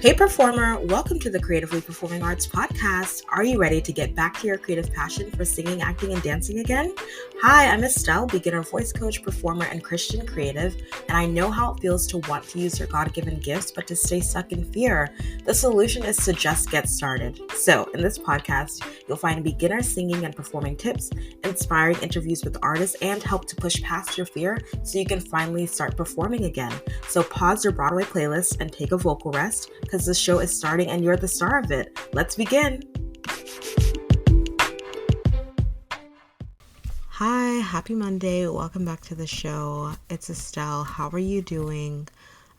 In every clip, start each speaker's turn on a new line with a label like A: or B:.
A: Hey performer, welcome to the Creatively Performing Arts podcast. Are you ready to get back to your creative passion for singing, acting, and dancing again? Hi, I'm Estelle, beginner voice coach, performer, and Christian creative, and I know how it feels to want to use your God-given gifts, but to stay stuck in fear. The solution is to just get started. So, in this podcast, you'll find beginner singing and performing tips, inspiring interviews with artists, and help to push past your fear so you can finally start performing again. So pause your Broadway playlist and take a vocal rest, because the show is starting and you're the star of it. Let's begin. Hi, happy Monday. Welcome back to the show. It's Estelle. How are you doing?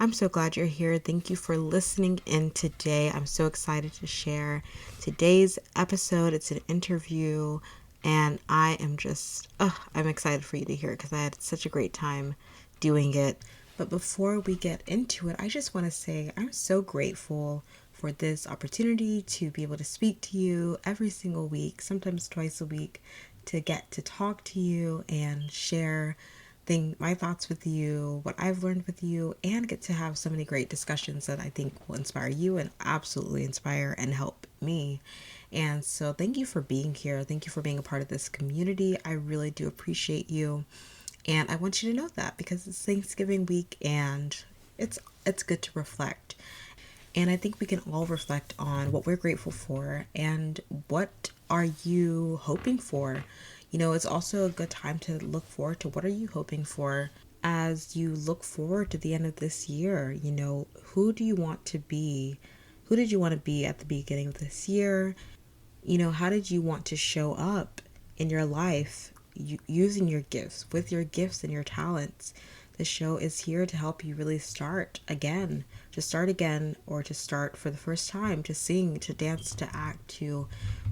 A: I'm so glad you're here. Thank you for listening in today. I'm so excited to share today's episode. It's an interview and I am I'm excited for you to hear it because I had such a great time doing it. But before we get into it, I just want to say I'm so grateful for this opportunity to be able to speak to you every single week, sometimes twice a week, to get to talk to you and share my thoughts with you, what I've learned with you, and get to have so many great discussions that I think will inspire you and absolutely inspire and help me. And so thank you for being here. Thank you for being a part of this community. I really do appreciate you. And I want you to know that because it's Thanksgiving week and it's good to reflect. And I think we can all reflect on what we're grateful for and what are you hoping for. You know, it's also a good time to look forward to what are you hoping for as you look forward to the end of this year. You know, who do you want to be? Who did you want to be at the beginning of this year? You know, how did you want to show up in your life? Using your gifts, with your gifts and your talents. The show is here to help you really start again, or to start for the first time, to sing, to dance, to act, to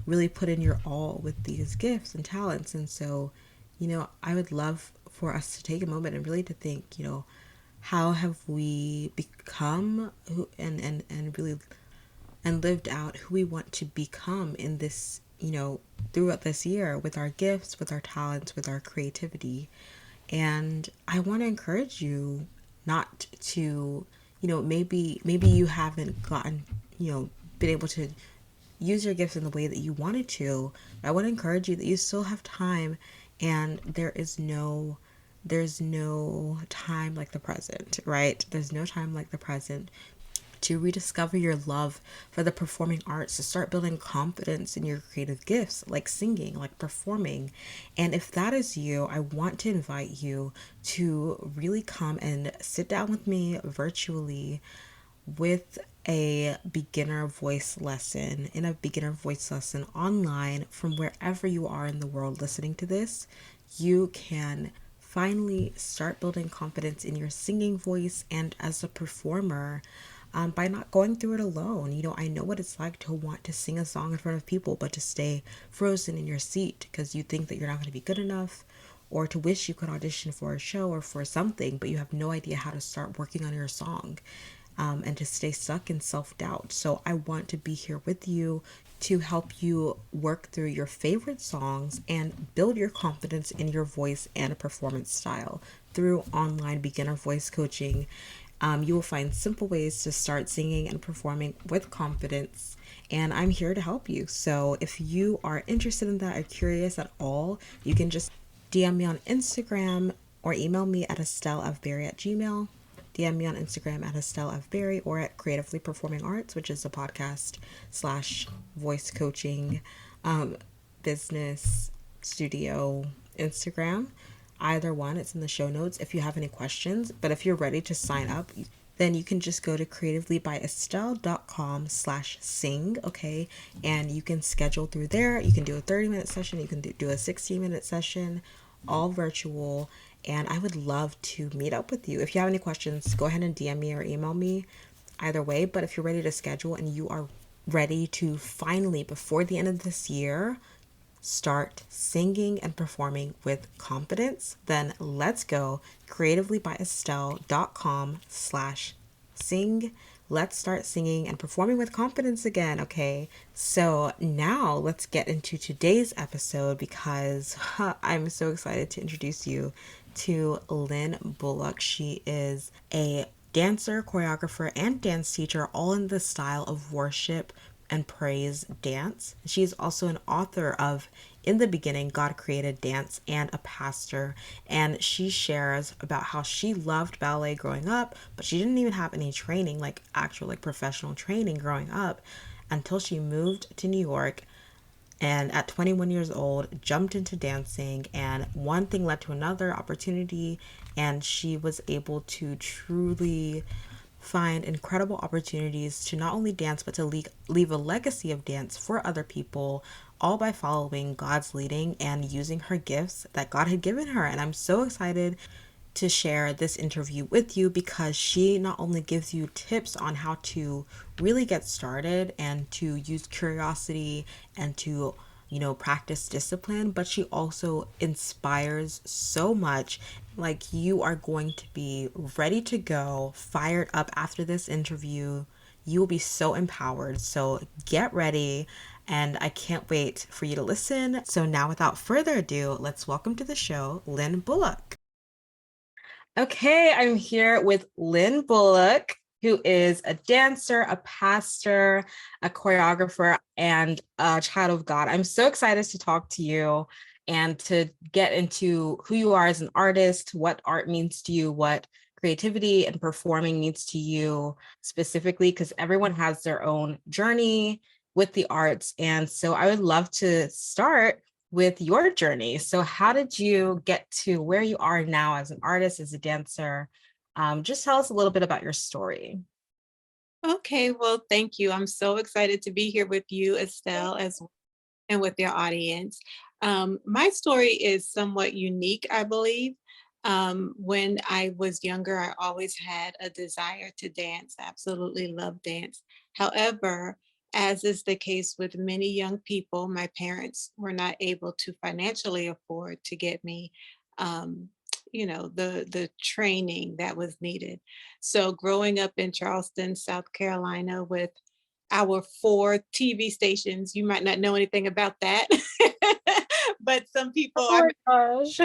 A: really put in your all with these gifts and talents. And so, you know, I would love for us to take a moment and really to think, you know, how have we become who and really and lived out who we want to become in this, you know, throughout this year with our gifts, with our talents, with our creativity. And I want to encourage you not to, you know, maybe you haven't gotten, you know, been able to use your gifts in the way that you wanted to. I want to encourage you that you still have time and there's no time like the present, right? There's no time like the present to rediscover your love for the performing arts, to start building confidence in your creative gifts, like singing, like performing. And if that is you, I want to invite you to really come and sit down with me virtually with a beginner voice lesson, online from wherever you are in the world listening to this. You can finally start building confidence in your singing voice and as a performer, by not going through it alone. You know, I know what it's like to want to sing a song in front of people, but to stay frozen in your seat because you think that you're not going to be good enough, or to wish you could audition for a show or for something, but you have no idea how to start working on your song, and to stay stuck in self-doubt. So I want to be here with you to help you work through your favorite songs and build your confidence in your voice and performance style through online beginner voice coaching. You will find simple ways to start singing and performing with confidence, and I'm here to help you. So if you are interested in that or curious at all, you can just DM me on Instagram or email me at estellefberry@gmail. DM me on Instagram at estellefberry or at Creatively Performing Arts, which is a podcast / voice coaching business studio Instagram. Either one, it's in the show notes if you have any questions. But if you're ready to sign up, then you can just go to creativelybyestelle.com/sing, okay? And you can schedule through there. You can do a 30-minute session. You can do a 60-minute session, all virtual. And I would love to meet up with you. If you have any questions, go ahead and DM me or email me either way. But if you're ready to schedule and you are ready to finally, before the end of this year, start singing and performing with confidence, then let's go. creativelybyestelle.com/sing. Let's start singing and performing with confidence again, okay? So now let's get into today's episode because I'm so excited to introduce you to Lynn Bullock. She is a dancer, choreographer, and dance teacher, all in the style of worship and praise dance. She's also an author of In the Beginning, God Created Dance, and a pastor. And she shares about how she loved ballet growing up, but she didn't even have any training, like actual like professional training growing up, until she moved to New York and at 21 years old jumped into dancing, and one thing led to another opportunity, and she was able to truly find incredible opportunities to not only dance but to leave a legacy of dance for other people, all by following God's leading and using her gifts that God had given her. And I'm so excited to share this interview with you because she not only gives you tips on how to really get started and to use curiosity and to, practice discipline, but she also inspires so much. Like, you are going to be ready to go, fired up after this interview. You will be so empowered. So get ready. And I can't wait for you to listen. So now, without further ado, let's welcome to the show Lynn Bullock. Okay, I'm here with Lynn Bullock, who is a dancer, a pastor, a choreographer, and a child of God. I'm so excited to talk to you and to get into who you are as an artist, what art means to you, what creativity and performing means to you specifically, because everyone has their own journey with the arts. And so I would love to start with your journey. So, how did you get to where you are now as an artist, as a dancer? Just tell us a little bit about your story.
B: Okay, well, thank you. I'm so excited to be here with you, Estelle, and with your audience. My story is somewhat unique, I believe. When I was younger, I always had a desire to dance. I absolutely love dance. However, as is the case with many young people, my parents were not able to financially afford to get me, um, the training that was needed. So, growing up in Charleston, South Carolina, with our 4 TV stations. You might not know anything about that. But some people,
A: Oh my gosh.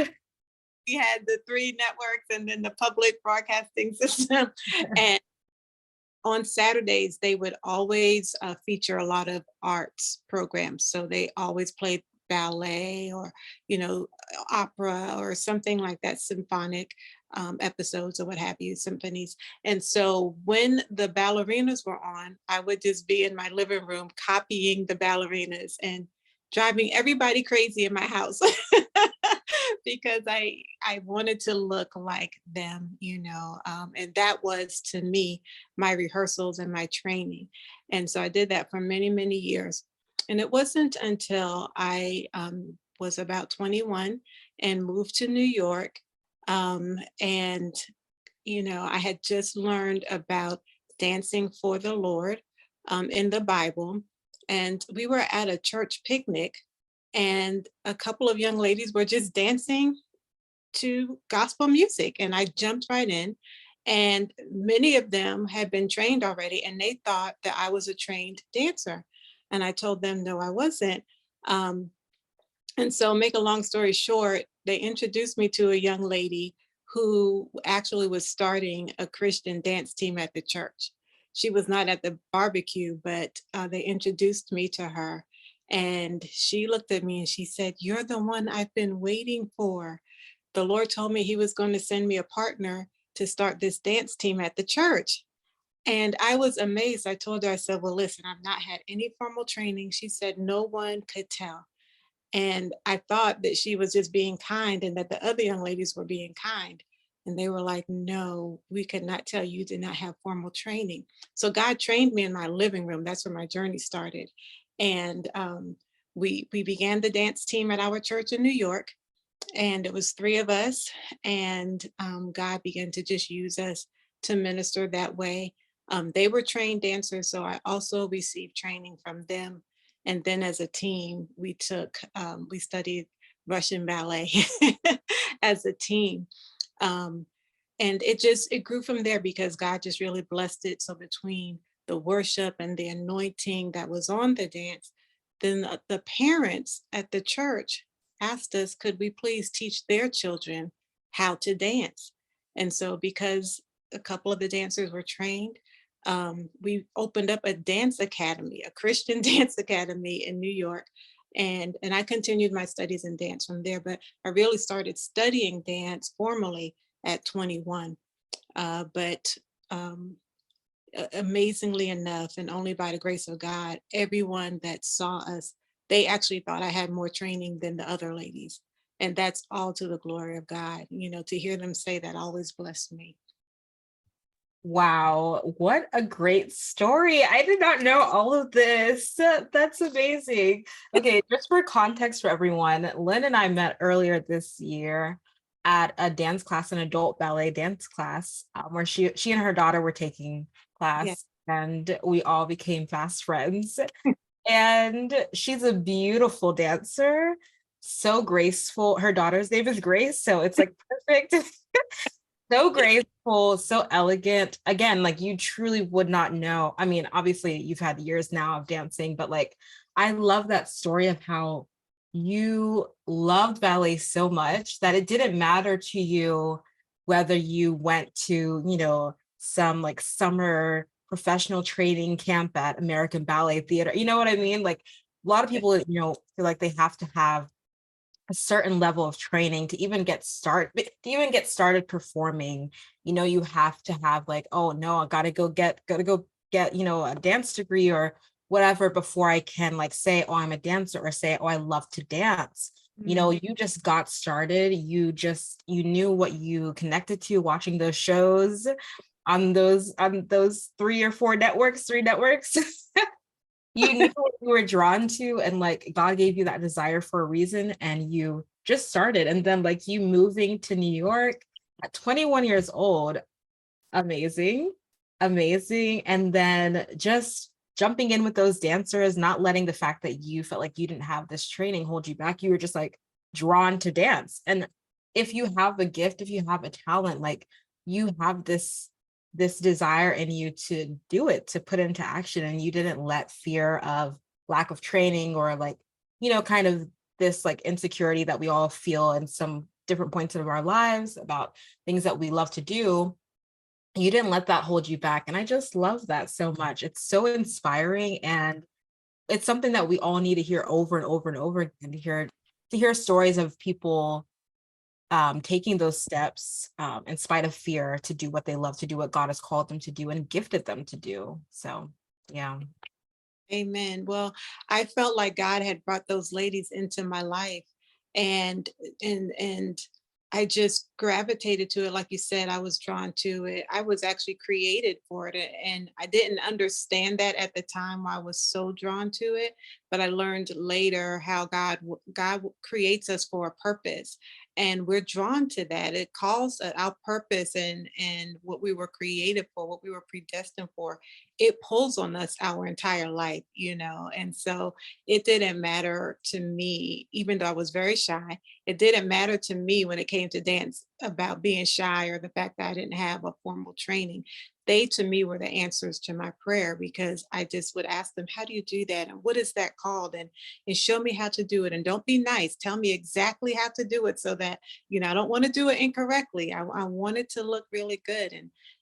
B: we had the 3 networks and then the public broadcasting system. And on Saturdays, they would always feature a lot of arts programs. So they always played ballet or, you know, opera or something like that, symphonic episodes or what have you, symphonies. And so when the ballerinas were on, I would just be in my living room copying the ballerinas and driving everybody crazy in my house because I wanted to look like them, and that was to me my rehearsals and my training. And so I did that for many, many years. And it wasn't until I was about 21 and moved to New York. And, I had just learned about dancing for the Lord in the Bible. And we were at a church picnic, and a couple of young ladies were just dancing to gospel music, and I jumped right in. And many of them had been trained already, and they thought that I was a trained dancer. And I told them, no, I wasn't. Um, and so, make a long story short, they introduced me to a young lady who actually was starting a Christian dance team at the church. She was not at the barbecue, but they introduced me to her. And she looked at me and she said, "You're the one I've been waiting for. The Lord told me he was going to send me a partner to start this dance team at the church." And I was amazed. I told her, I said, "Well, listen, I've not had any formal training." She said, "No one could tell." And I thought that she was just being kind and that the other young ladies were being kind. And they were like, "No, we could not tell. You did not have formal training." So God trained me in my living room. That's where my journey started. And we began the dance team at our church in New York, and it was 3 of us. And God began to just use us to minister that way. They were trained dancers, so I also received training from them. And then as a team, we studied Russian ballet as a team. um, and it grew from there because God just really blessed it. So between the worship and the anointing that was on the dance, then the parents at the church asked us, could we please teach their children how to dance? And so because a couple of the dancers were trained. We opened up a dance academy, a Christian dance academy in New York. And I continued my studies in dance from there, but I really started studying dance formally at 21. But amazingly enough, and only by the grace of God, everyone that saw us, they actually thought I had more training than the other ladies. And that's all to the glory of God. You know, to hear them say that always blessed me.
A: Wow, what a great story. I did not know all of this. That's amazing. Okay, just for context for everyone, Lynn and I met earlier this year at a dance class, an adult ballet dance class, where she and her daughter were taking
B: Yeah.
A: class, and we all became fast friends. And she's a beautiful dancer, so graceful. Her daughter's name is Grace, so it's like perfect. So graceful, so elegant. Again, like you truly would not know. I mean, obviously, you've had years now of dancing, but like, I love that story of how you loved ballet so much that it didn't matter to you whether you went to, some like summer professional training camp at American Ballet Theater. You know what I mean? Like, a lot of people, feel like they have to have a certain level of training to even get started performing. You have to have like, oh no, I gotta go get a dance degree or whatever before I can like say, oh, I'm a dancer, or say, oh, I love to dance.
B: Mhm.
A: You just got started. You knew what you connected to watching those shows on those three networks. You knew what you were drawn to, and like God gave you that desire for a reason, and you just started. And then like you moving to New York at 21 years old, amazing, amazing. And then just jumping in with those dancers, not letting the fact that you felt like you didn't have this training hold you back. You were just like drawn to dance. And if you have a gift, if you have a talent, like you have this desire in you to do it, to put into action, and you didn't let fear of lack of training, or like, kind of this like insecurity that we all feel in some different points of our lives about things that we love to do. You didn't let that hold you back. And I just love that so much. It's so inspiring, and it's something that we all need to hear over and over and over again, to hear stories of people taking those steps in spite of fear, to do what they love to do, what God has called them to do and gifted them to do. So, yeah.
B: Amen. Well, I felt like God had brought those ladies into my life, and and I just gravitated to it. Like you said, I was drawn to it. I was actually created for it, and I didn't understand that at the time why I was so drawn to it. But I learned later how God creates us for a purpose, and we're drawn to that. It calls our purpose and what we were created for, what we were predestined for. It pulls on us our entire life, and so it didn't matter to me, even though I was very shy. It didn't matter to me when it came to dance about being shy or the fact that I didn't have a formal training. They to me were the answers to my prayer, because I just would ask them, how do you do that, and what is that called, and show me how to do it, and don't be nice, tell me exactly how to do it, so that I don't want to do it incorrectly. I want it to look really good.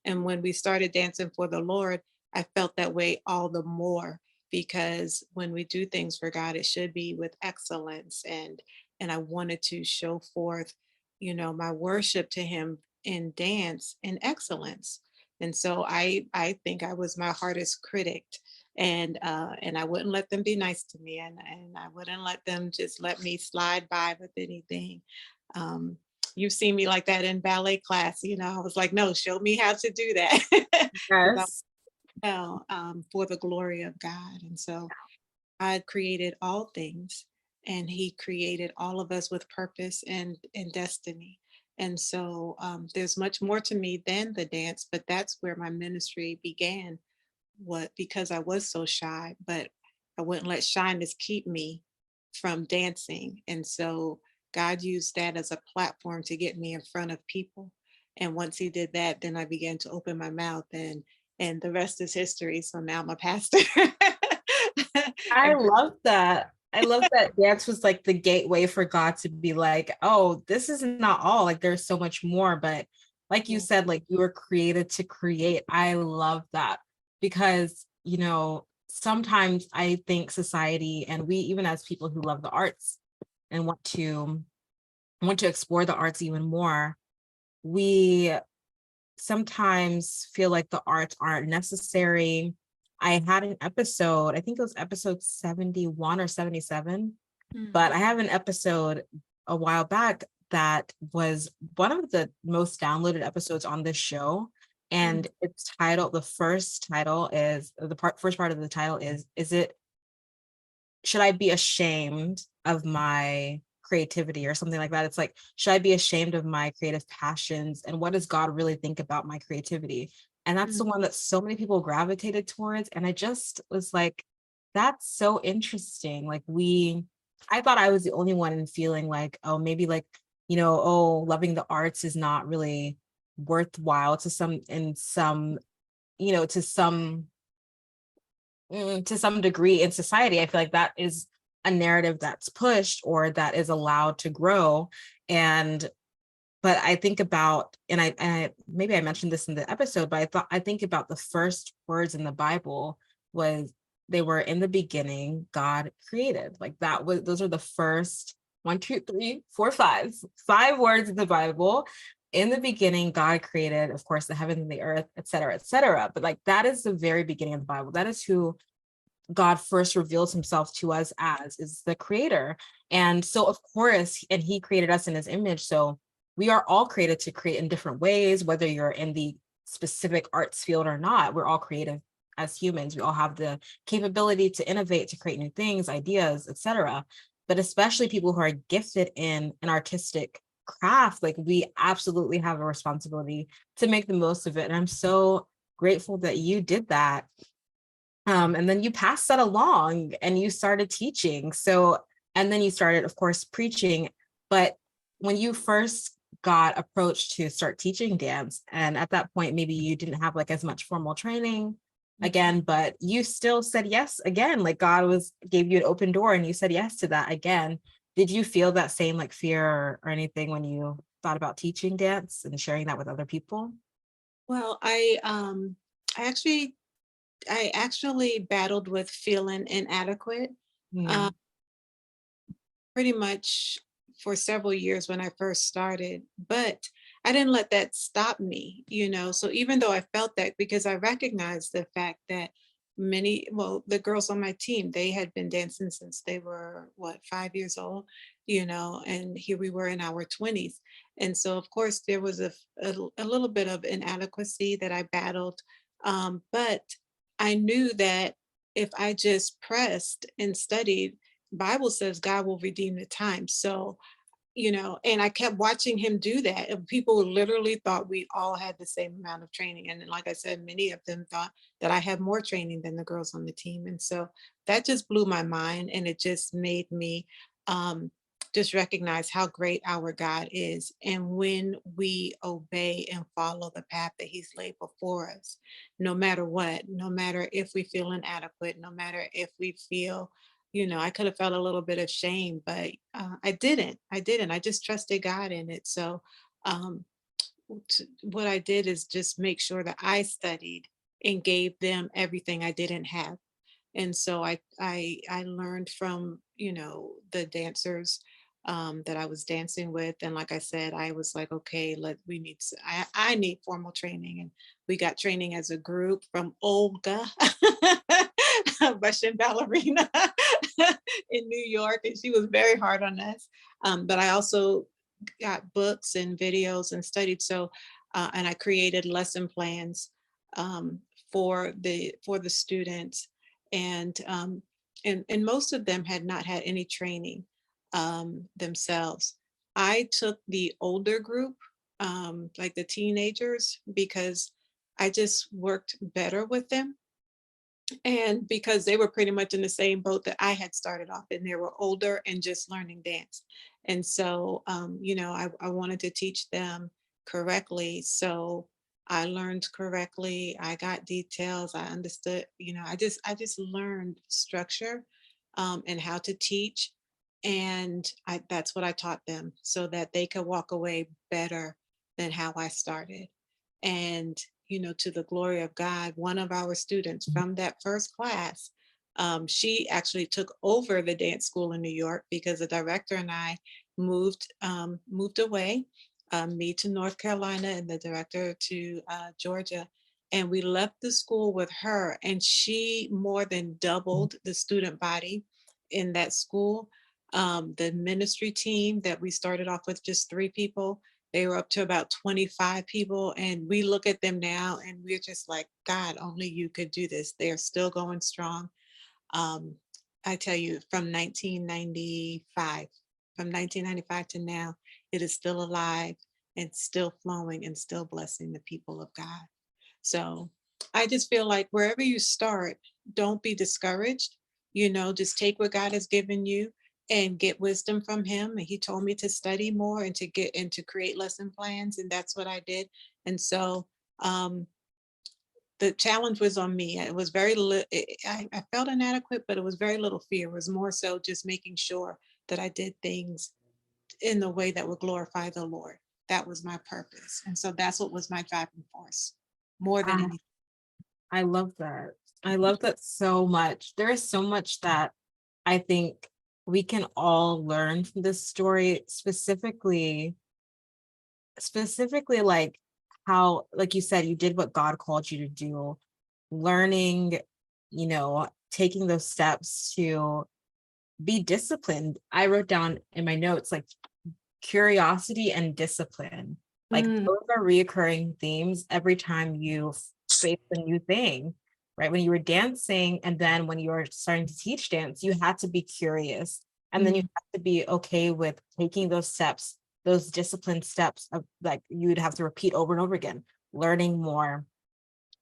B: And when we started dancing for the Lord, I felt that way all the more, because when we do things for God, it should be with excellence. And I wanted to show forth, my worship to him in dance and excellence. And so I think I was my hardest critic. And I wouldn't let them be nice to me, and I wouldn't let them just let me slide by with anything. Um, you've seen me like that in ballet class. I was like, no, show me how to do that. Because
A: Yes.
B: for the glory of God. And so God created all things, and he created all of us with purpose and destiny. And so there's much more to me than the dance, but that's where my ministry began. Because I was so shy, but I wouldn't let shyness keep me from dancing. And so God used that as a platform to get me in front of people. And once he did that, then I began to open my mouth, and the rest is history. So now I'm a pastor.
A: I
B: And
A: love that. I love that dance was like the gateway for God to be like, oh, this is not all. Like there's so much more. But like you
B: Yeah.
A: said, like you were created to create. I love that because, sometimes I think society and we, even as people who love the arts and want to explore the arts even more, we sometimes feel like the arts aren't necessary. I had an episode, I think it was episode 71 or 77, but
B: Mm,
A: I have an episode a while back that was one of the most downloaded episodes on this show.
B: mm,
A: And it's titled, the first title is first part of the title is it should I be ashamed of my creativity or something like that? It's like, should I be ashamed of my creative passions? And what does God really think about my creativity? And that's
B: mm,
A: the one that so many people gravitated towards. And I just was like, that's so interesting. I thought I was the only one in feeling like, oh, maybe like, oh, loving the arts is not really worthwhile to some degree in society. I feel like that is a narrative that's pushed or that is allowed to grow. And but I think about, and I maybe I mentioned this in the episode, but I think about the first words in the Bible was they were in the beginning, God created. Like those are the first one, two, three, four, five words in the Bible. In the beginning, God created, of course, the heavens and the earth, et cetera, et cetera. But like that is the very beginning of the Bible. That is who God first reveals himself to us as, is the creator. And so, of course, and he created us in his image. So we are all created to create in different ways, whether you're in the specific arts field or not. We're all creative as humans. We all have the capability to innovate, to create new things, ideas, etc. But especially people who are gifted in an artistic craft, like we absolutely have a responsibility to make the most of it. And I'm so grateful that you did that, and then you passed that along and you started teaching. So, and then you started, of course, preaching. But when you first got approached to start teaching dance, and at that point, maybe you didn't have like as much formal training
B: mhm.
A: again, but you still said yes again, like gave you an open door and you said yes to that again. Did you feel that same like fear or anything when you thought about teaching dance and sharing that with other people?
B: Well, I actually I actually battled with feeling inadequate. Uh,
A: Mm,
B: pretty much for several years when I first started, but I didn't let that stop me, you know. So even though I felt that, because I recognized the fact that the girls on my team, they had been dancing since they were, what, 5 years old, you know, and here we were in our 20s. And so, of course, there was a little bit of inadequacy that I battled. But I knew that if I just pressed and studied, Bible says God will redeem the time. So, you know, and I kept watching him do that. And people literally thought we all had the same amount of training. And then, like I said, many of them thought that I had more training than the girls on the team. And so that just blew my mind. And it just made me um, just recognize how great our God is. And when we obey and follow the path that he's laid before us, no matter what, no matter if we feel inadequate, no matter if we feel, you know, I could have felt a little bit of shame, but I didn't. I didn't. I just trusted God in it. So, um, what I did is just make sure that I studied and gave them everything I didn't have. And so I learned from, you know, the dancers that I was dancing with. And like I said, I was like, okay, I need formal training. And we got training as a group from Olga, Russian ballerina in New York. And she was very hard on us. But I also got books and videos and studied. So, and I created lesson plans um, for the students, and and most of them had not had any training themselves. I took the older group, like the teenagers, because I just worked better with them, and because they were pretty much in the same boat that I had started off in. They were older and just learning dance. And so, you know, I wanted to teach them correctly. So I learned correctly. I got details. I understood, you know, I just learned structure and how to teach. And that's what I taught them so that they could walk away better than how I started. And, to the glory of God, one of our students from that first class, she actually took over the dance school in New York because the director and I moved away, me to North Carolina and the director to Georgia. And we left the school with her, and she more than doubled the student body in that school. The ministry team that we started off with just 3 people, they were up to about 25 people. And we look at them now and we're just like, God, only you could do this. They're still going strong. Um, I tell you, from 1995 to now, it is still alive and still flowing and still blessing the people of God. So I just feel like wherever you start, don't be discouraged. Just take what God has given you and get wisdom from him. And he told me to study more and to get and to create lesson plans. And that's what I did. And so um, the challenge was on me. It was very little, I felt inadequate, but it was very little fear. It was more so just making sure that I did things in the way that would glorify the Lord. That was my purpose. And so that's what was my driving force more than
A: Ah,
B: anything.
A: I love that. I love that so much. There is so much that I think we can all learn from this story, specifically like how, like you said, you did what God called you to do, learning, taking those steps to be disciplined. I wrote down in my notes like curiosity and discipline. Like
B: Mm,
A: those are reoccurring themes every time you face a new thing, right? When you were dancing and then when you were starting to teach dance, you had to be curious. And then you
B: mm,
A: have to be okay with taking those steps, those disciplined steps of like you'd have to repeat over and over again, learning more,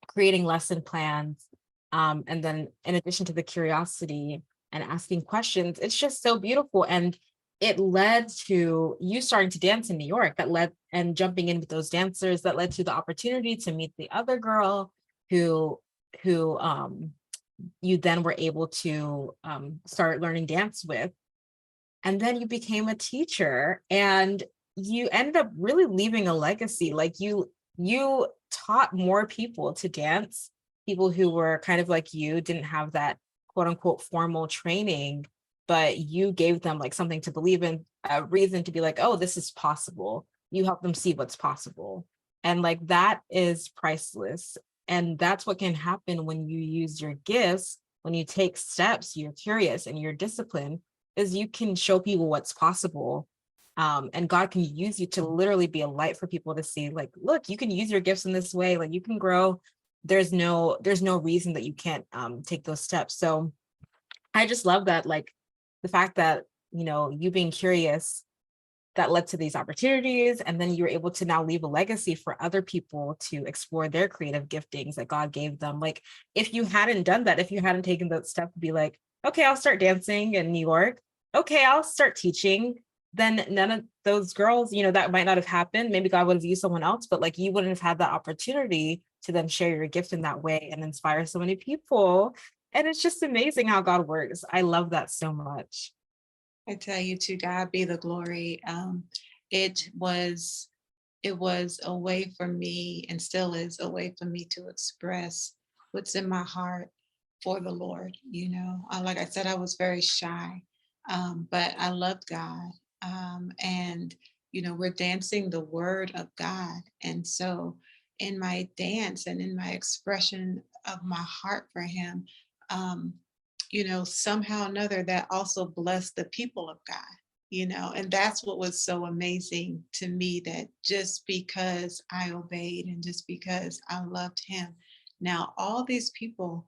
A: creating lesson plans. And then in addition to the curiosity and asking questions, it's just so beautiful. And it led to you starting to dance in New York, that led and jumping in with those dancers that led to the opportunity to meet the other girl who who you then were able to start learning dance with. And then you became a teacher and you ended up really leaving a legacy. Like you taught more people to dance, people who were kind of like you, didn't have that quote unquote formal training, but you gave them like something to believe in, a reason to be like, oh, this is possible. You help them see what's possible. And like that is priceless. And that's what can happen when you use your gifts, when you take steps, you're curious and you're disciplined, is you can show people what's possible. And God can use you to literally be a light for people to see, like, look, you can use your gifts in this way, like you can grow. There's no reason that you can't take those steps. So I just love that, like the fact that, you being curious, that led to these opportunities. And then you were able to now leave a legacy for other people to explore their creative giftings that God gave them. Like, if you hadn't done that, if you hadn't taken that step to be like, okay, I'll start dancing in New York, okay, I'll start teaching, then none of those girls, that might not have happened. Maybe God would have used someone else, but like you wouldn't have had that opportunity to then share your gift in that way and inspire so many people. And it's just amazing how God works. I love that so much.
B: I tell you, to God be the glory. It was it was a way for me, and still is a way for me to express what's in my heart for the Lord. Like I said, I was very shy, but I loved God. And we're dancing the word of God. And so in my dance and in my expression of my heart for him, um, somehow or another that also blessed the people of God. And that's what was so amazing to me, that just because I obeyed and just because I loved him, now all these people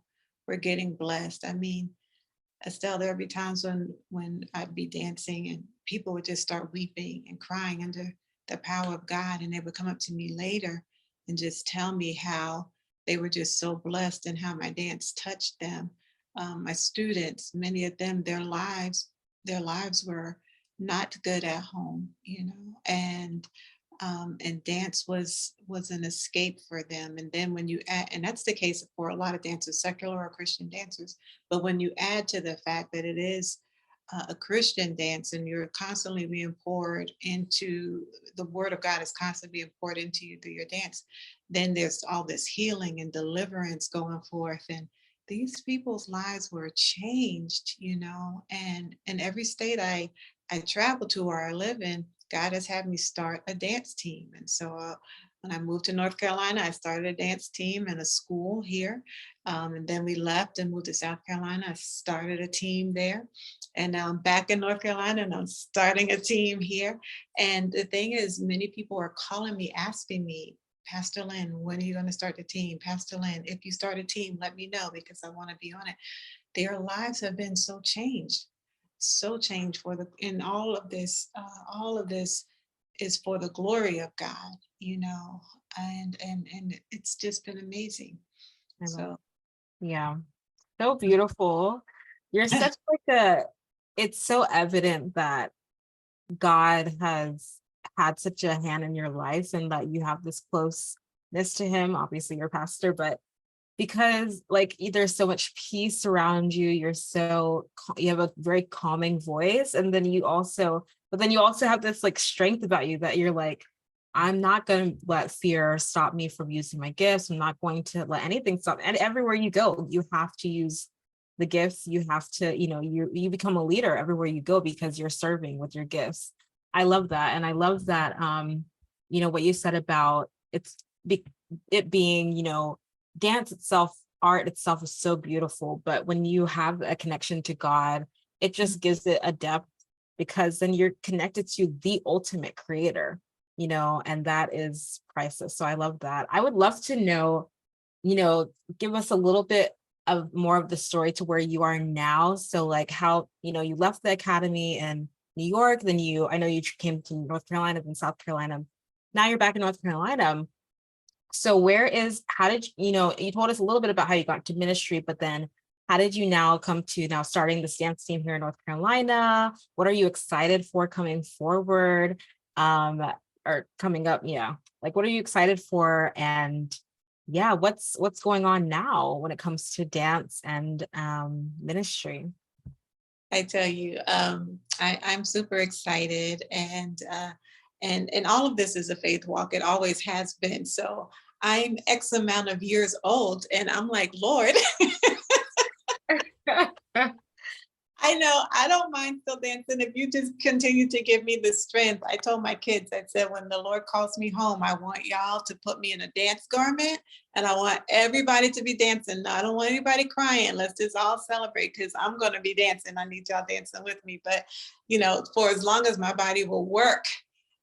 B: were getting blessed. I mean, Estelle, there'd be times when I'd be dancing and people would just start weeping and crying under the power of God, and they would come up to me later and just tell me how they were just so blessed and how my dance touched them. My students, many of them, their lives were not good at home, and dance was an escape for them. And then when you add, and that's the case for a lot of dancers, secular or Christian dancers, but when you add to the fact that it is a Christian dance and you're constantly being poured into, the word of God is constantly being poured into you through your dance, then there's all this healing and deliverance going forth. And these people's lives were changed, and in every state I travel to or I live in, God has had me start a dance team. And so when I moved to North Carolina, I started a dance team in a school here. And then we left and moved to South Carolina. I started a team there. And now I'm back in North Carolina and I'm starting a team here. And the thing is, many people are calling me, asking me, Pastor Lynn, when are you going to start the team? Pastor Lynn, if you start a team, let me know because I want to be on it. Their lives have been so changed for the, and all of this is for the glory of God, and it's just been amazing.
A: I love.
B: So
A: Yeah, so beautiful. You're such like a. It's so evident that God has had such a hand in your life and that you have this closeness to him. Obviously, your pastor, but because like there's so much peace around you, you have a very calming voice, and then you also have this like strength about you that you're like, I'm not going to let fear stop me from using my gifts. I'm not going to let anything stop. And everywhere you go, you have to use the gifts. You have to, you become a leader everywhere you go because you're serving with your gifts. I love that. And I love that, what you said about it being, dance itself, art itself is so beautiful. But when you have a connection to God, it just gives it a depth because then you're connected to the ultimate creator, and that is priceless. So I love that. I would love to know, give us a little bit of more of the story to where you are now. So like how, you left the academy in New York, then I know you came to North Carolina, then South Carolina. Now you're back in North Carolina. So how did you told us a little bit about how you got to ministry, but then how did you now come to now starting this dance team here in North Carolina? What are you excited for coming forward? Or coming up? Yeah. Like, what are you excited for? And yeah, what's going on now when it comes to dance and ministry?
B: I tell you, I'm super excited, and all of this is a faith walk. It always has been. So I'm X amount of years old, and I'm like, Lord, I know I don't mind still dancing if you just continue to give me the strength. I told my kids, I said, when the Lord calls me home, I want y'all to put me in a dance garment and I want everybody to be dancing. I don't want anybody crying. Let's just all celebrate because I'm going to be dancing. I need y'all dancing with me. But, for as long as my body will work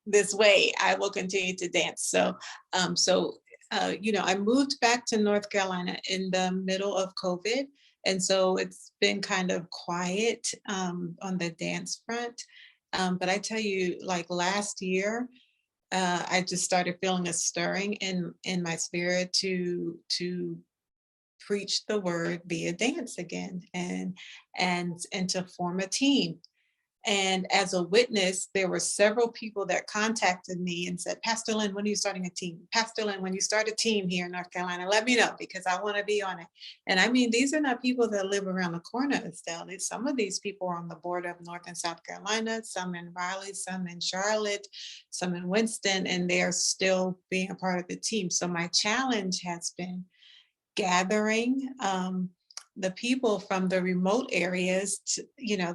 B: this way, I will continue to dance. I moved back to North Carolina in the middle of COVID. And so it's been kind of quiet on the dance front. But I tell you, like last year, I just started feeling a stirring in my spirit to preach the word via dance again and to form a team. And as a witness, there were several people that contacted me and said, Pastor Lynn, when are you starting a team? Pastor Lynn, when you start a team here in North Carolina, let me know because I want to be on it. And I mean, these are not people that live around the corner, Estelle. Some of these people are on the border of North and South Carolina, some in Raleigh, some in Charlotte, some in Winston, and they're still being a part of the team. So my challenge has been gathering the people from the remote areas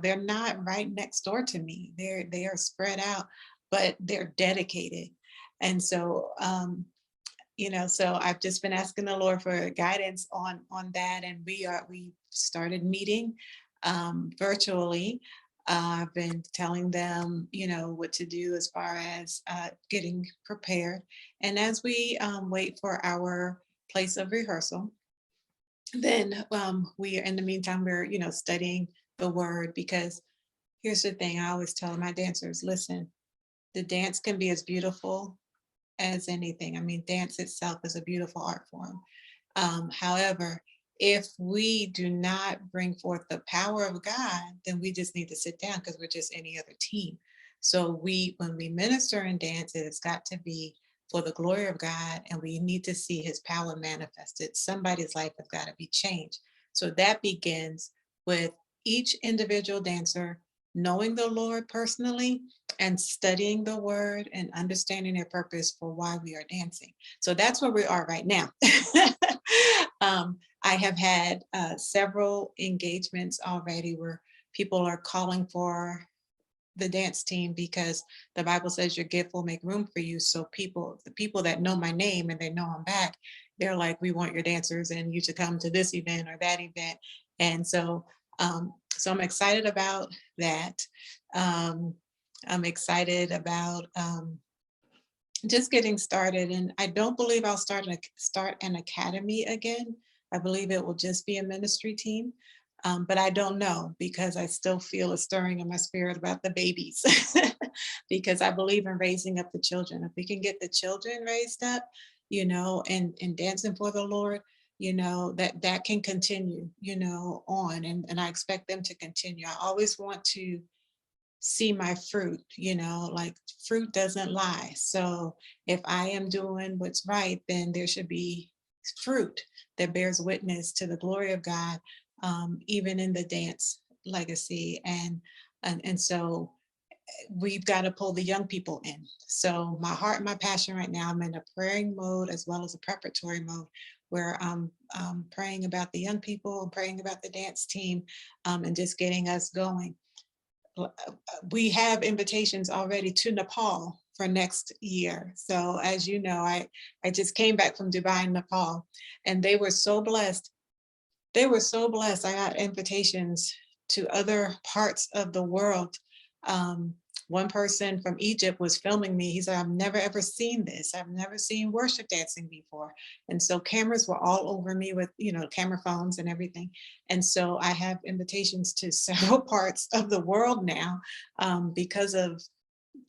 B: they're not right next door to me, they are spread out, but they're dedicated. And so so I've just been asking the Lord for guidance on that, and we started meeting virtually. I've been telling them what to do as far as getting prepared, and as we wait for our place of rehearsal, then we are in the meantime we're studying the word, because here's the thing I always tell my dancers, listen, the dance can be as beautiful as anything. I mean, dance itself is a beautiful art form. However, if we do not bring forth the power of God, then we just need to sit down because we're just any other team. So when we minister and dance, it's got to be for the glory of God, and we need to see his power manifested. Somebody's life has got to be changed. So that begins with each individual dancer knowing the Lord personally and studying the word and understanding their purpose for why we are dancing. So that's where we are right now. I have had several engagements already where people are calling for the dance team because the Bible says your gift will make room for you. So the people that know my name and they know I'm back, they're like, we want your dancers and you to come to this event or that event. And so I'm excited about that. Um, I'm excited about just getting started. And I don't believe I'll start an academy again. I believe it will just be a ministry team. But I don't know because I still feel a stirring in my spirit about the babies because I believe in raising up the children. If we can get the children raised up, and dancing for the Lord, that can continue, on. And I expect them to continue. I always want to see my fruit, like fruit doesn't lie. So if I am doing what's right, then there should be fruit that bears witness to the glory of God, even in the dance legacy. And so we've got to pull the young people in. So my heart and my passion right now, I'm in a praying mode as well as a preparatory mode where I'm praying about the young people, praying about the dance team, and just getting us going. We have invitations already to Nepal for next year. So as you know, I just came back from Dubai and Nepal, and they were so blessed. They were so blessed. I got invitations to other parts of the world. One person from Egypt was filming me. He said, I've never ever seen this. I've never seen worship dancing before. And so cameras were all over me with, camera phones and everything. And so I have invitations to several parts of the world now because of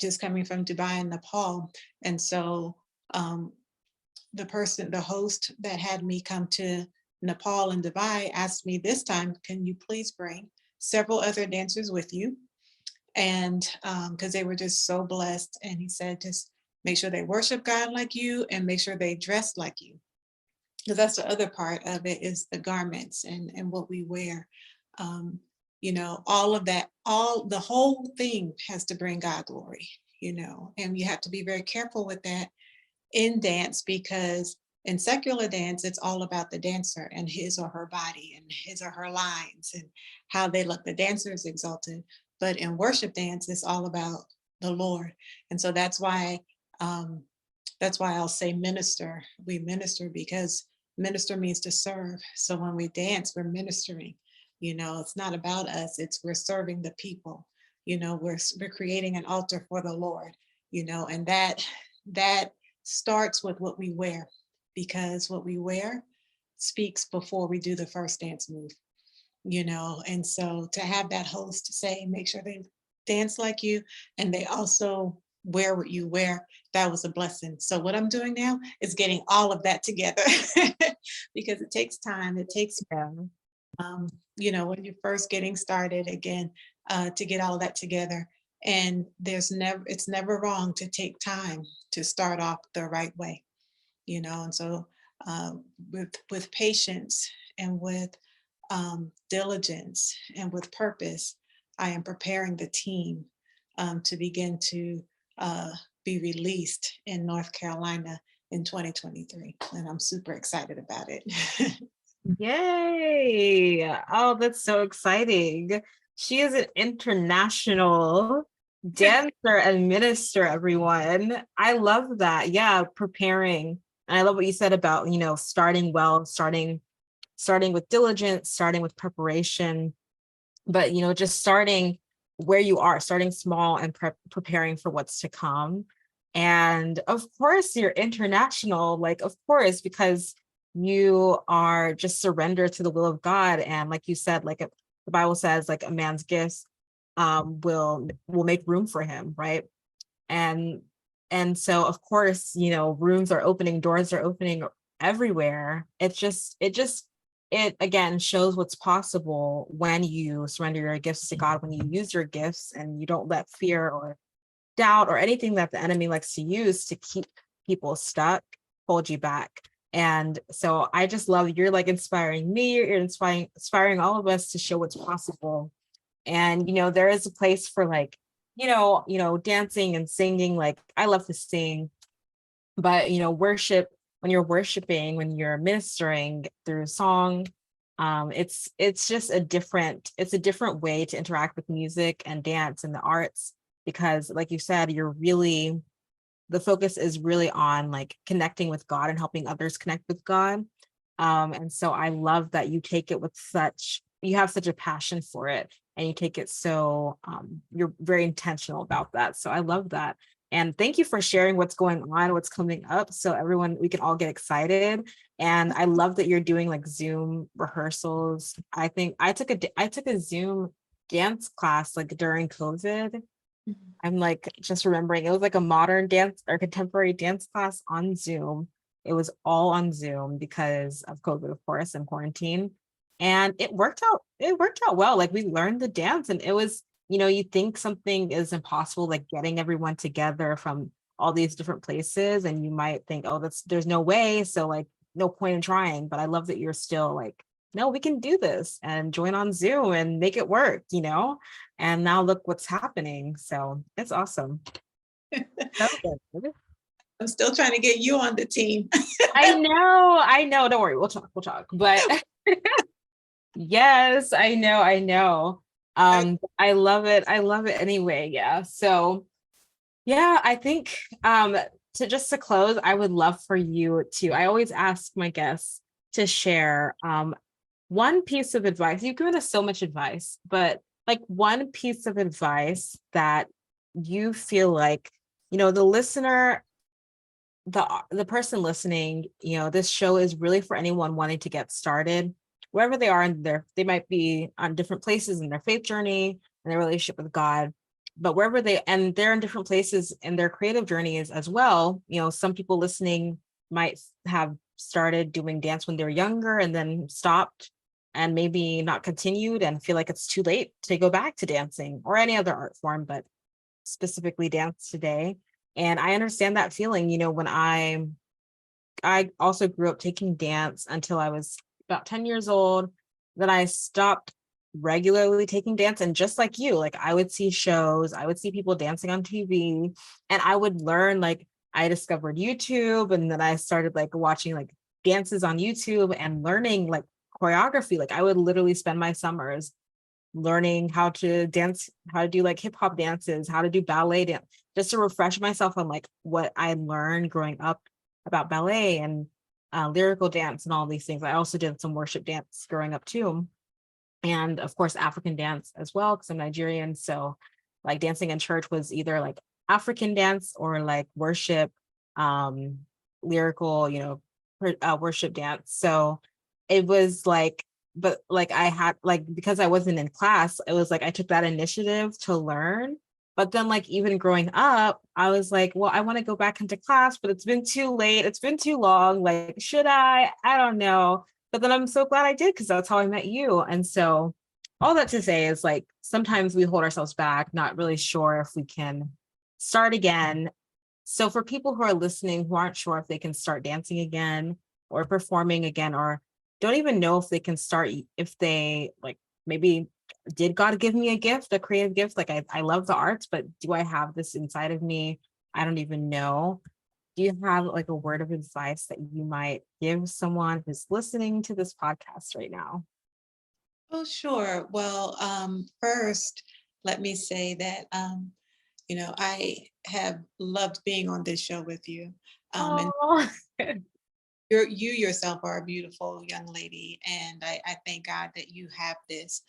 B: just coming from Dubai and Nepal. And so the host that had me come to Nepal and Dubai asked me this time, can you please bring several other dancers with you? And because they were just so blessed. And he said, just make sure they worship God like you and make sure they dress like you. Because that's the other part of it is the garments and what we wear. All of that, the whole thing has to bring God glory, and you have to be very careful with that in dance because in secular dance, it's all about the dancer and his or her body and his or her lines and how they look. The dancer is exalted. But in worship dance, it's all about the Lord. And so that's why I'll say minister. We minister because minister means to serve. So when we dance, we're ministering. It's not about us. We're serving the people. We're creating an altar for the Lord. And that starts with what we wear, because what we wear speaks before we do the first dance move. And so to have that host say, make sure they dance like you and they also wear what you wear, that was a blessing. So what I'm doing now is getting all of that together because it takes time. It takes, when you're first getting started again, to get all of that together. And it's never wrong to take time to start off the right way, and so with patience and with diligence and with purpose, I am preparing the team to begin to be released in North Carolina in 2023. And I'm super excited about it.
A: Yay. Oh, that's so exciting. She is an international dancer and minister, everyone. I love that. Yeah, preparing. And I love what you said about, starting well, starting with diligence, starting with preparation, but, just starting where you are, starting small and preparing for what's to come. And of course, you're international, like, of course, because you are just surrendered to the will of God. And like you said, like the Bible says, like a man's gifts will make room for him, right? And so of course, rooms are opening, doors are opening everywhere. It again shows what's possible when you surrender your gifts to God, when you use your gifts and you don't let fear or doubt or anything that the enemy likes to use to keep people stuck hold you back. And so I just love, you're like inspiring me, you're inspiring all of us to show what's possible And, there is a place for like, dancing and singing. Like I love to sing, but worship, when you're worshiping, when you're ministering through song, it's just a different way to interact with music and dance and the arts, because like you said, the focus is really on like connecting with God and helping others connect with God. And so I love that you have such a passion for it, and you take it so, you're very intentional about that. So I love that. And thank you for sharing what's going on, what's coming up, so everyone, we can all get excited. And I love that you're doing like Zoom rehearsals. I think I took a Zoom dance class like during COVID.
B: Mhm.
A: I'm like just remembering it was like a modern dance or contemporary dance class on Zoom. It was all on Zoom because of COVID, of course, and quarantine. And it worked out. It worked out well. Like we learned the dance, and it was, you think something is impossible, like getting everyone together from all these different places, and you might think, oh, there's no way. So like no point in trying. But I love that you're still like, no, we can do this and join on Zoom and make it work. And now look what's happening. So it's awesome. So good.
B: I'm still trying to get you on the team.
A: I know. Don't worry, we'll talk. We'll talk. But yes, I know. I love it. I love it anyway. Yeah. So yeah, I think, to close, I would love for you to, I always ask my guests to share one piece of advice. You've given us so much advice, but like one piece of advice that you feel like, the listener, the person listening, this show is really for anyone wanting to get started, wherever they are they might be on different places in their faith journey and their relationship with God, but they're in different places in their creative journeys as well. Some people listening might have started doing dance when they were younger and then stopped and maybe not continued and feel like it's too late to go back to dancing or any other art form, but specifically dance today. And I understand that feeling, when I also grew up taking dance until I was about 10 years old. Then I stopped regularly taking dance. And just like you, like I would see shows, I would see people dancing on TV, and I would learn, like I discovered YouTube, and then I started like watching like dances on YouTube and learning like choreography. Like I would literally spend my summers learning how to dance, how to do like hip hop dances, how to do ballet dance, just to refresh myself on like what I learned growing up about ballet and lyrical dance and all these things. I also did some worship dance growing up too. And of course, African dance as well, because I'm Nigerian. So like dancing in church was either like African dance or like worship, um, lyrical, worship dance. So it was like, but like I had like, because I wasn't in class, it was like I took that initiative to learn. But then like even growing up, I was like, well, I want to go back into class, but it's been too late. It's been too long. Like, should I? I don't know. But then I'm so glad I did, because that's how I met you. And so all that to say is like sometimes we hold ourselves back, not really sure if we can start again. So for people who are listening who aren't sure if they can start dancing again or performing again, or don't even know if they can start, if they like, maybe did God give me a gift, a creative gift? Like I love the arts, but do I have this inside of me? I don't even know. Do you have like a word of advice that you might give someone who's listening to this podcast right now?
B: Oh, sure. Well, first, let me say that, I have loved being on this show with you. And
A: Oh,
B: you yourself are a beautiful young lady, and I thank God that you have this,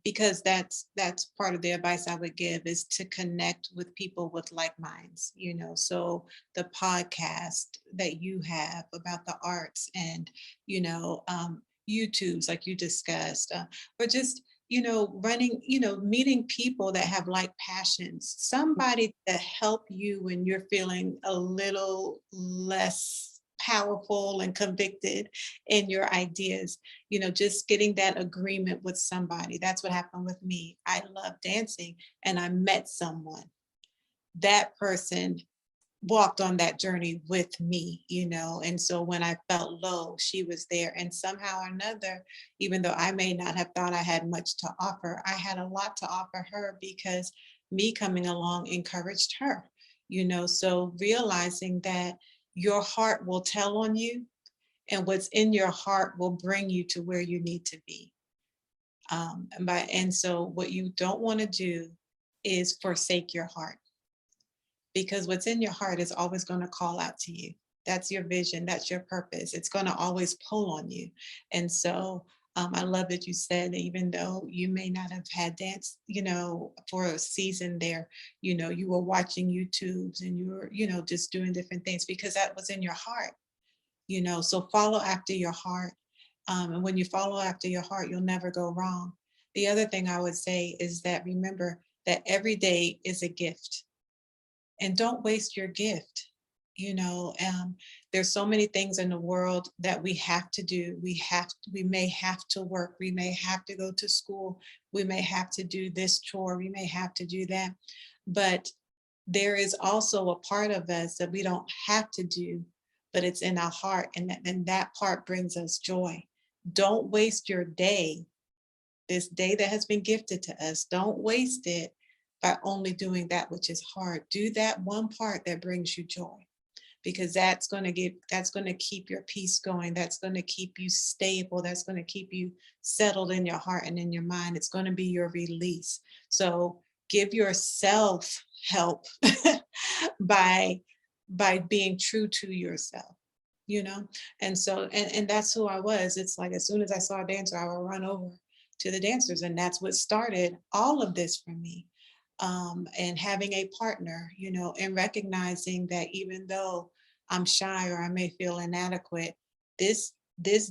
B: because that's part of the advice I would give, is to connect with people with like minds. So the podcast that you have about the arts, and YouTube's like you discussed, or just running, meeting people that have like passions, somebody to help you when you're feeling a little less powerful and convicted in your ideas. Just getting that agreement with somebody. That's what happened with me. I love dancing, and I met someone. That person walked on that journey with me, and so when I felt low, she was there. And somehow or another, even though I may not have thought I had much to offer, I had a lot to offer her because me coming along encouraged her, so realizing that your heart will tell on you, and what's in your heart will bring you to where you need to be. And so what you don't want to do is forsake your heart, because what's in your heart is always going to call out to you. That's your vision, that's your purpose. It's going to always pull on you. And so I love that you said that even though you may not have had dance, for a season there, you were watching YouTubes and you were, just doing different things because that was in your heart, so follow after your heart. And when you follow after your heart, you'll never go wrong. The other thing I would say is that remember that every day is a gift, and don't waste your gift. There's so many things in the world that we have to do. We may have to work, we may have to go to school, we may have to do this chore, we may have to do that, but there is also a part of us that we don't have to do, but it's in our heart, and that part brings us joy. Don't waste your day, this day that has been gifted to us. Don't waste it by only doing that which is hard. Do that one part that brings you joy, because that's going to keep your peace going. That's going to keep you stable. That's going to keep you settled in your heart and in your mind. It's going to be your release. So give yourself help by being true to yourself, and so and that's who I was. It's like as soon as I saw a dancer, I would run over to the dancers, and that's what started all of this for me. And having a partner, and recognizing that even though I'm shy or I may feel inadequate, this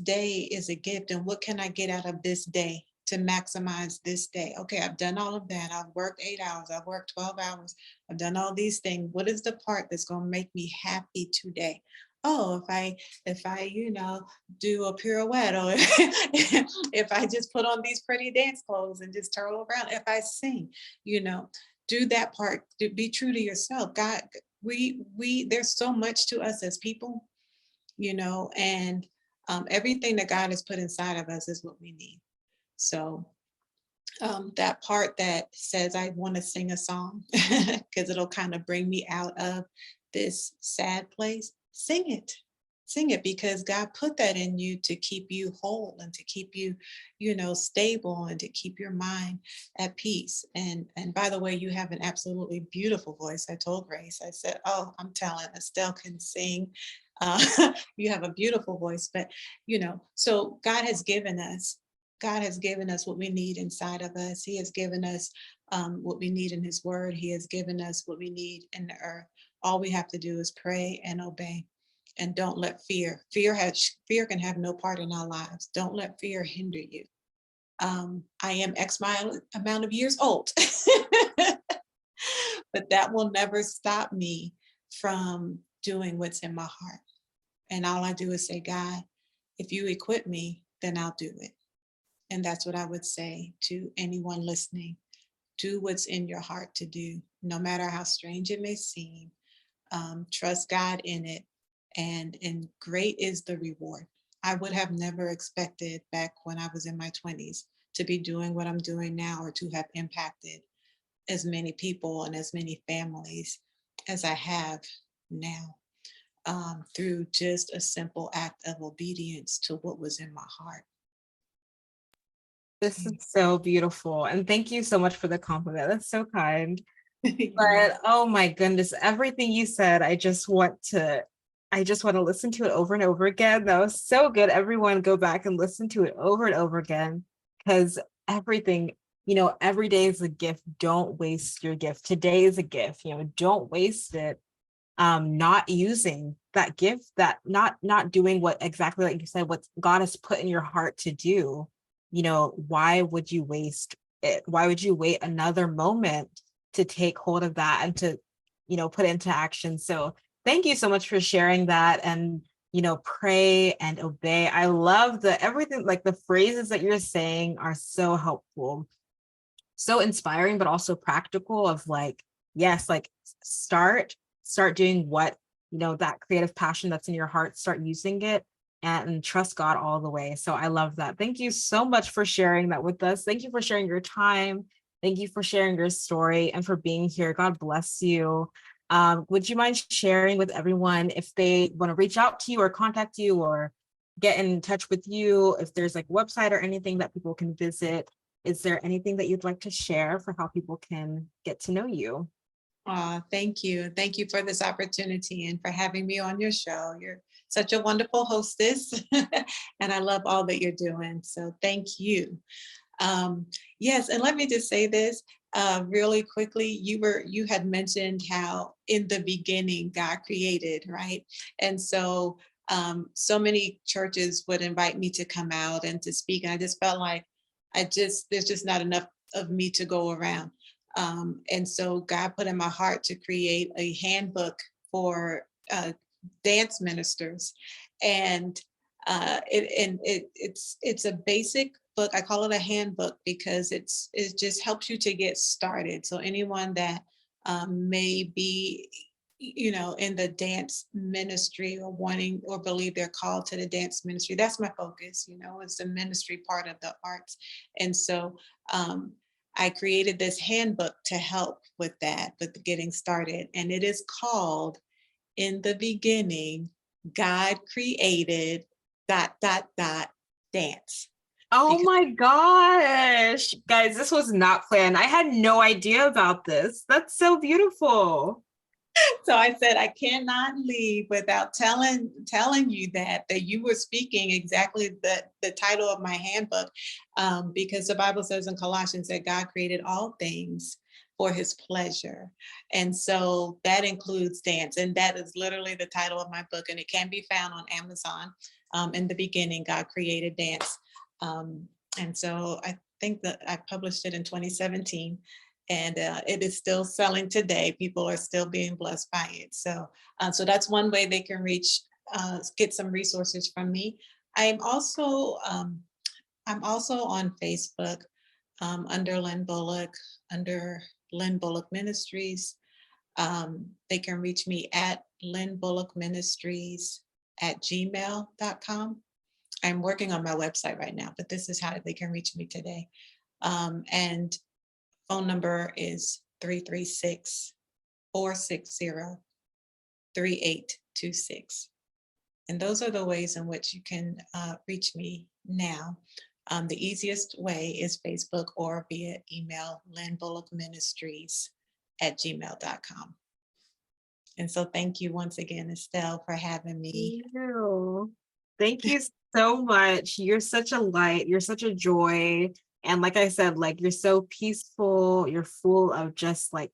B: day is a gift. And what can I get out of this day to maximize this day? Okay, I've done all of that. I've worked 8 hours. I've worked 12 hours. I've done all these things. What is the part that's going to make me happy today? Oh, if I do a pirouette, or if I just put on these pretty dance clothes and just twirl around, if I sing, you know do that part. Be true to yourself. God, we there's so much to us as people, and everything that God has put inside of us is what we need. So that part that says I want to sing a song because it'll kind of bring me out of this sad place, sing it, because God put that in you to keep you whole and to keep you, stable, and to keep your mind at peace. And by the way, you have an absolutely beautiful voice. I told Grace, I said, oh, I'm telling, Estelle can sing. You have a beautiful voice. But so God has given us what we need inside of us. He has given us what we need in his word. He has given us what we need in the earth. All we have to do is pray and obey. And don't let fear can have no part in our lives. Don't let fear hinder you. I am X amount of years old, but that will never stop me from doing what's in my heart. And all I do is say, God, if you equip me, then I'll do it. And that's what I would say to anyone listening. Do what's in your heart to do, no matter how strange it may seem. Trust God in it, and great is the reward. I would have never expected back when I was in my 20s to be doing what I'm doing now, or to have impacted as many people and as many families as I have now, through just a simple act of obedience to what was in my heart.
A: This is so beautiful. And thank you so much for the compliment. That's so kind. But oh my goodness, everything you said, I just want to listen to it over and over again. That was so good. Everyone go back and listen to it over and over again, because everything, every day is a gift. Don't waste your gift. Today is a gift. Don't waste it. Not using that gift, that not doing what exactly like you said, what God has put in your heart to do. Why would you waste it? Why would you wait another moment to take hold of that and to, put into action? So thank you so much for sharing that. And, pray and obey. I love everything, like the phrases that you're saying are so helpful, so inspiring, but also practical of like, yes, like start start doing what, that creative passion that's in your heart, start using it and trust God all the way. So I love that. Thank you so much for sharing that with us. Thank you for sharing your time. Thank you for sharing your story and for being here. God bless you. Would you mind sharing with everyone if they want to reach out to you or contact you or get in touch with you, if there's like a website or anything that people can visit? Is there anything that you'd like to share for how people can get to know you?
B: Thank you. Thank you for this opportunity and for having me on your show. You're such a wonderful hostess, and I love all that you're doing. So thank you. Yes, and let me just say this really quickly. You had mentioned how in the beginning God created, right? And so so many churches would invite me to come out and to speak, and I just felt like there's just not enough of me to go around. And so God put in my heart to create a handbook for dance ministers, and it's a basic book. I call it a handbook because it just helps you to get started. So anyone that may be in the dance ministry or wanting or believe they're called to the dance ministry, that's my focus, is the ministry part of the arts. And so I created this handbook to help with that, with getting started. And it is called In the Beginning, God Created ... Dance.
A: Oh
B: Because
A: my gosh, guys, this was not planned. I had no idea about this. That's so beautiful.
B: so I said I cannot leave without telling you that you were speaking exactly the title of my handbook, because the Bible says in Colossians that God created all things for his pleasure. And so that includes dance. And that is literally the title of my book. And it can be found on Amazon. In the beginning, God created dance. And so I think that I published it in 2017. And it is still selling today. People are still being blessed by it. So that's one way they can get some resources from me. I'm also on Facebook under Lynn Bullock, under Lynn Bullock Ministries. They can reach me at Lynn Bullock Ministries at gmail.com. I'm working on my website right now, but this is how they can reach me today. And phone number is 336-460-3826. And those are the ways in which you can reach me now. The easiest way is Facebook or via email, lynnbullockministries@gmail.com. And so thank you once again, Estelle, for having me.
A: Thank you so much. You're such a light. You're such a joy. And like I said, like you're so peaceful. You're full of just like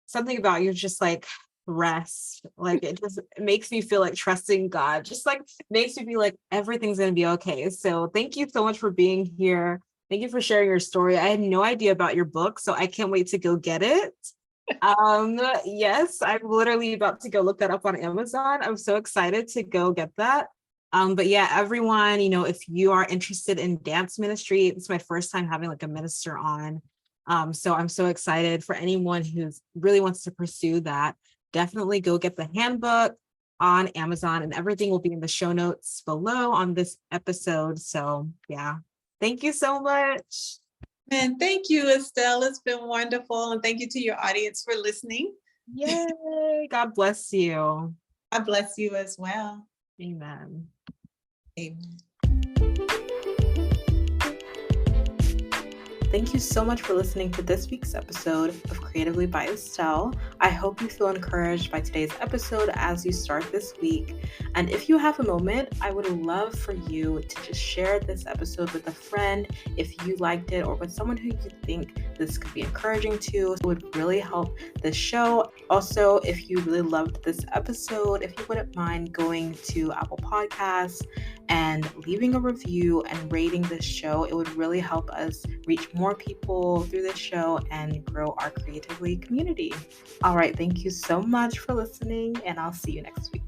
A: something about you, just like rest. Like it just makes me feel like trusting God. Just like makes me feel like everything's gonna be okay. So thank you so much for being here. Thank you for sharing your story. I had no idea about your book, so I can't wait to go get it. Yes, I'm literally about to go look that up on Amazon. I'm so excited to go get that. But yeah, everyone, if you are interested in dance ministry, it's my first time having like a minister on. So I'm so excited for anyone who really wants to pursue that. Definitely go get the handbook on Amazon, and everything will be in the show notes below on this episode. So yeah, thank you so much.
B: And thank you, Estelle. It's been wonderful. And thank you to your audience for listening.
A: Yay. God bless you.
B: I bless you as well.
A: Amen.
B: Amen.
A: Thank you so much for listening to this week's episode of Creatively by Estelle. I hope you feel encouraged by today's episode as you start this week. And if you have a moment, I would love for you to just share this episode with a friend if you liked it, or with someone who you think this could be encouraging to. It would really help the show. Also, if you really loved this episode, if you wouldn't mind going to Apple Podcasts and leaving a review and rating this show, it would really help us reach more people through this show and grow our Creatively community. All right, thank you so much for listening, and I'll see you next week.